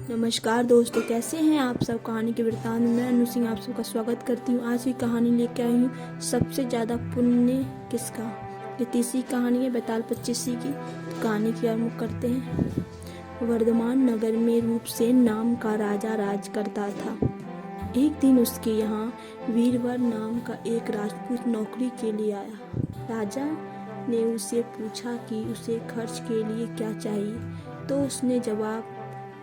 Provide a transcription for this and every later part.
नमस्कार दोस्तों, कैसे हैं आप सब। कहानी के वृतांत में मैं अनु सिंह आप सबका स्वागत करती हूँ। आज की कहानी लेके आई हूँ सबसे ज़्यादा पुण्य किसका। ये तीसरी कहानी है बैताल पच्चीसी की। तो कहानी की आरंभ करते हैं। वर्धमान नगर में रूपसेन नाम का राजा राज करता था। एक दिन उसके यहाँ वीरवर नाम का एक राजपूत नौकरी के लिए आया। राजा ने उसे पूछा कि उसे खर्च के लिए क्या चाहिए, तो उसने जवाब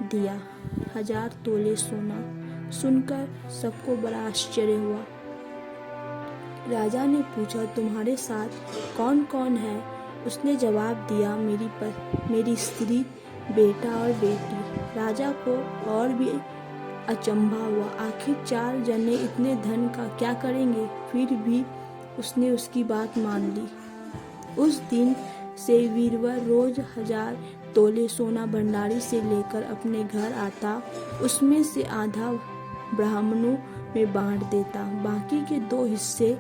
दिया 1000 तोले सोना। सुनकर सबको बड़ा आश्चर्य हुआ। राजा ने पूछा, तुम्हारे साथ कौन कौन है? उसने जवाब दिया, मेरी स्त्री, बेटा और बेटी। राजा को और भी अचंभा हुआ। आखिर 4 जने इतने धन का क्या करेंगे? फिर भी उसने उसकी बात मान ली। उस दिन से वीरवर रोज 1000 तोले सोना भंडारी से लेकर अपने घर आता। उसमें से आधा ब्राह्मणों में बांट देता, बाकी के 2 हिस्से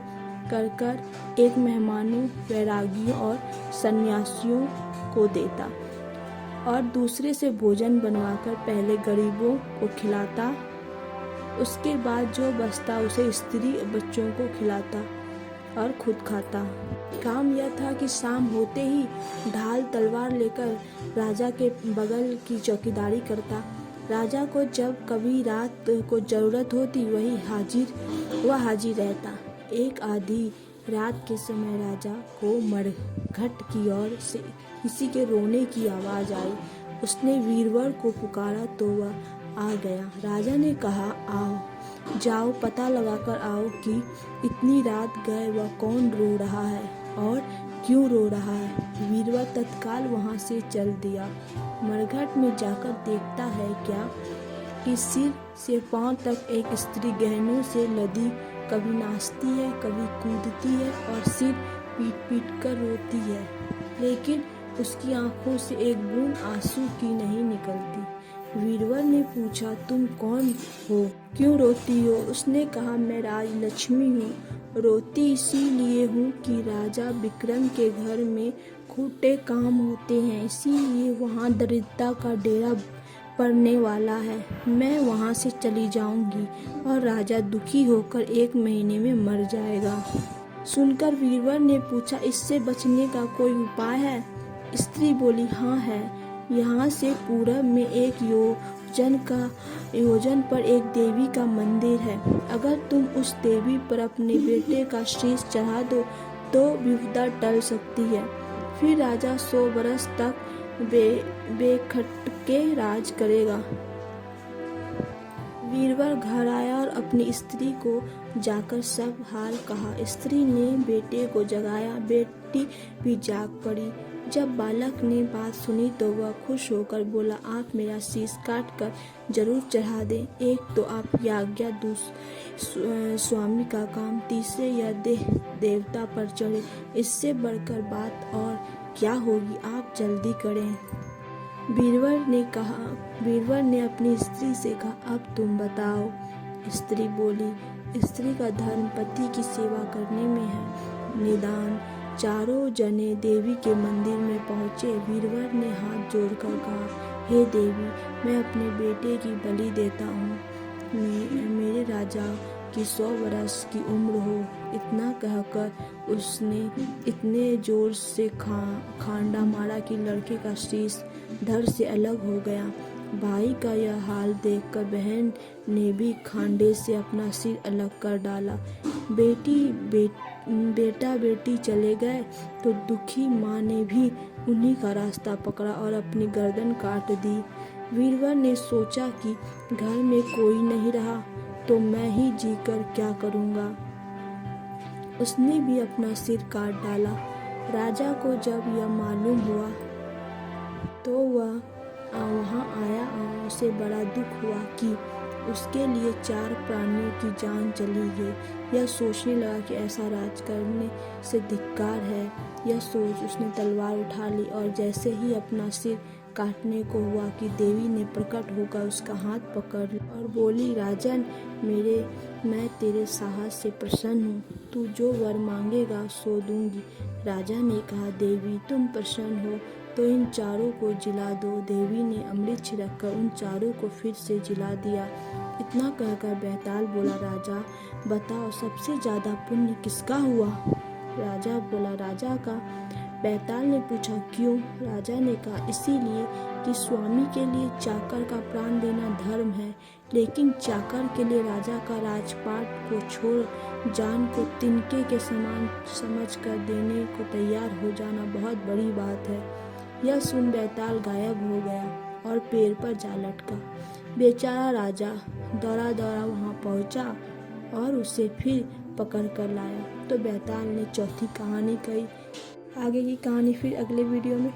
कर एक मेहमानों, वैरागियों और सन्यासियों को देता और दूसरे से भोजन बनवाकर पहले गरीबों को खिलाता। उसके बाद जो बचता उसे स्त्री बच्चों को खिलाता और खुद खाता। काम यह था कि शाम होते ही ढाल तलवार लेकर राजा के बगल की चौकीदारी करता। राजा को जब कभी रात को जरूरत होती वह हाजिर रहता। एक आधी रात के समय राजा को मरघट की ओर से किसी के रोने की आवाज आई। उसने वीरवर को पुकारा तो वह आ गया। राजा ने कहा, आओ, जाओ पता लगाकर आओ कि इतनी रात गए वह कौन रो रहा है और क्यों रो रहा है। वीरवर तत्काल वहां से चल दिया। मरघट में जाकर देखता है क्या कि सिर से पांव तक एक स्त्री गहनों से लदी कभी नाचती है, कभी कूदती है और सिर पीट पीट कर रोती है, लेकिन उसकी आंखों से एक बूंद आंसू की नहीं निकलती। वीरवर ने पूछा, तुम कौन हो, क्यों रोती हो? उसने कहा, मैं राजलक्ष्मी हूँ। रोती इसीलिए हूँ कि राजा विक्रम के घर में खूटे काम होते हैं, इसीलिए वहाँ दरिद्रता का डेरा पड़ने वाला है। मैं वहाँ से चली जाऊंगी और राजा दुखी होकर 1 महीने में मर जाएगा। सुनकर वीरवर ने पूछा, इससे बचने का कोई उपाय है? स्त्री बोली, हाँ है। यहाँ से पूरब में 1 योजन पर एक देवी का मंदिर है। अगर तुम उस देवी पर अपने बेटे का शीश चढ़ा दो तो विपदा टल सकती है। फिर राजा 100 बरस तक बेखटके राज करेगा। वीरवर घर आया और अपनी स्त्री को जाकर सब हाल कहा। स्त्री ने बेटे को जगाया, बेटी भी जाग पड़ी। जब बालक ने बात सुनी तो वह खुश होकर बोला, आप मेरा शीश काट कर जरूर चढ़ा दें। एक तो आपकी आज्ञा, दूसरे स्वामी का काम, तीसरे यह देवता पर चढ़े। इससे बढ़कर बात और क्या होगी, आप जल्दी करें। वीरवर ने अपनी स्त्री से कहा, अब तुम बताओ। स्त्री बोली, स्त्री का धर्म पति की सेवा करने में है। निदान 4 जने देवी के मंदिर में पहुंचे। वीरवर ने हाथ जोड़कर कहा, हे देवी, मैं अपने बेटे की बलि देता हूँ। मेरे राजा की 100 बरस की उम्र हो। इतना कहकर उसने इतने जोर से खांडा मारा कि लड़के का शीश धड़ से अलग हो गया। भाई का यह हाल देखकर बहन ने भी खांडे से अपना सिर अलग कर डाला। बेटा बेटी चले गए तो दुखी माँ ने भी उन्हीं का रास्ता पकड़ा और अपनी गर्दन काट दी। वीरवर ने सोचा कि घर में कोई नहीं रहा तो मैं ही जीकर क्या करूँगा। उसने भी अपना सिर काट डाला। राजा को जब यह मालूम हुआ तो वह वहाँ आया और उसे बड़ा दुख हुआ कि उसके लिए 4 प्राणियों की जान चली गई। यह सोचने लगा कि ऐसा राज करने से धिक्कार है। यह सोच उसने तलवार उठा ली और जैसे ही अपना सिर काटने को हुआ कि देवी ने प्रकट होकर उसका हाथ पकड़ लिया और बोली, राजन, मैं तेरे साहस से प्रसन्न हूँ। तू जो वर मांगेगा सो दूंगी। राजा ने कहा, देवी तुम प्रसन्न हो तो इन चारों को जिला दो। देवी ने अमृत छिड़ककर उन चारों को फिर से जिला दिया। इतना कहकर बेताल बोला, राजा बताओ सबसे ज्यादा पुण्य किसका हुआ? राजा बोला, राजा का। बेताल ने पूछा, क्यों? राजा ने कहा, इसीलिए कि स्वामी के लिए चाकर का प्राण देना धर्म है, लेकिन चाकर के लिए राजा का राजपाट को छोड़ जान को तिनके के समान समझकर देने को तैयार हो जाना बहुत बड़ी बात है। यह सुन बेताल गायब हो गया और पेड़ पर जा लटका। बेचारा राजा दौड़ा दौड़ा वहां पहुंचा और उसे फिर पकड़ कर लाया। तो बेताल ने चौथी कहानी कही। आगे की कहानी फिर अगले वीडियो में।